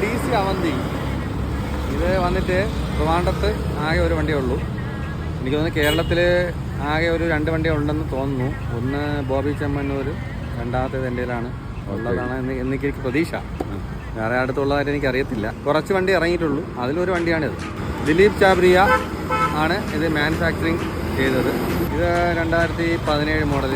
DC Avanti ഇത് വന്നിട്ട് ട്രിവാൻഡ്രത്ത് ആകെ ഒരു വണ്ടിയേ ഉള്ളൂ. എനിക്ക് തോന്നുന്നു കേരളത്തിൽ ആകെ ഒരു 2 വണ്ടി ഉണ്ടെന്ന് തോന്നുന്നു. ഒന്ന് ബോബി ചെമ്മന്നൂർ, രണ്ടാമത്തേത് എൻ്റെയിലാണ് ഉള്ളതാണ് എനിക്ക് പ്രതീക്ഷ. വേറെ അടുത്തുള്ളതായിട്ട് എനിക്കറിയത്തില്ല. കുറച്ച് വണ്ടി ഇറങ്ങിയിട്ടുള്ളൂ, അതിലൊരു വണ്ടിയാണിത്. ദിലീപ് ചാബ്രിയ ആണ് ഇത് മാനുഫാക്ചറിങ് ചെയ്തത്. ഇത് 2017 മോഡൽ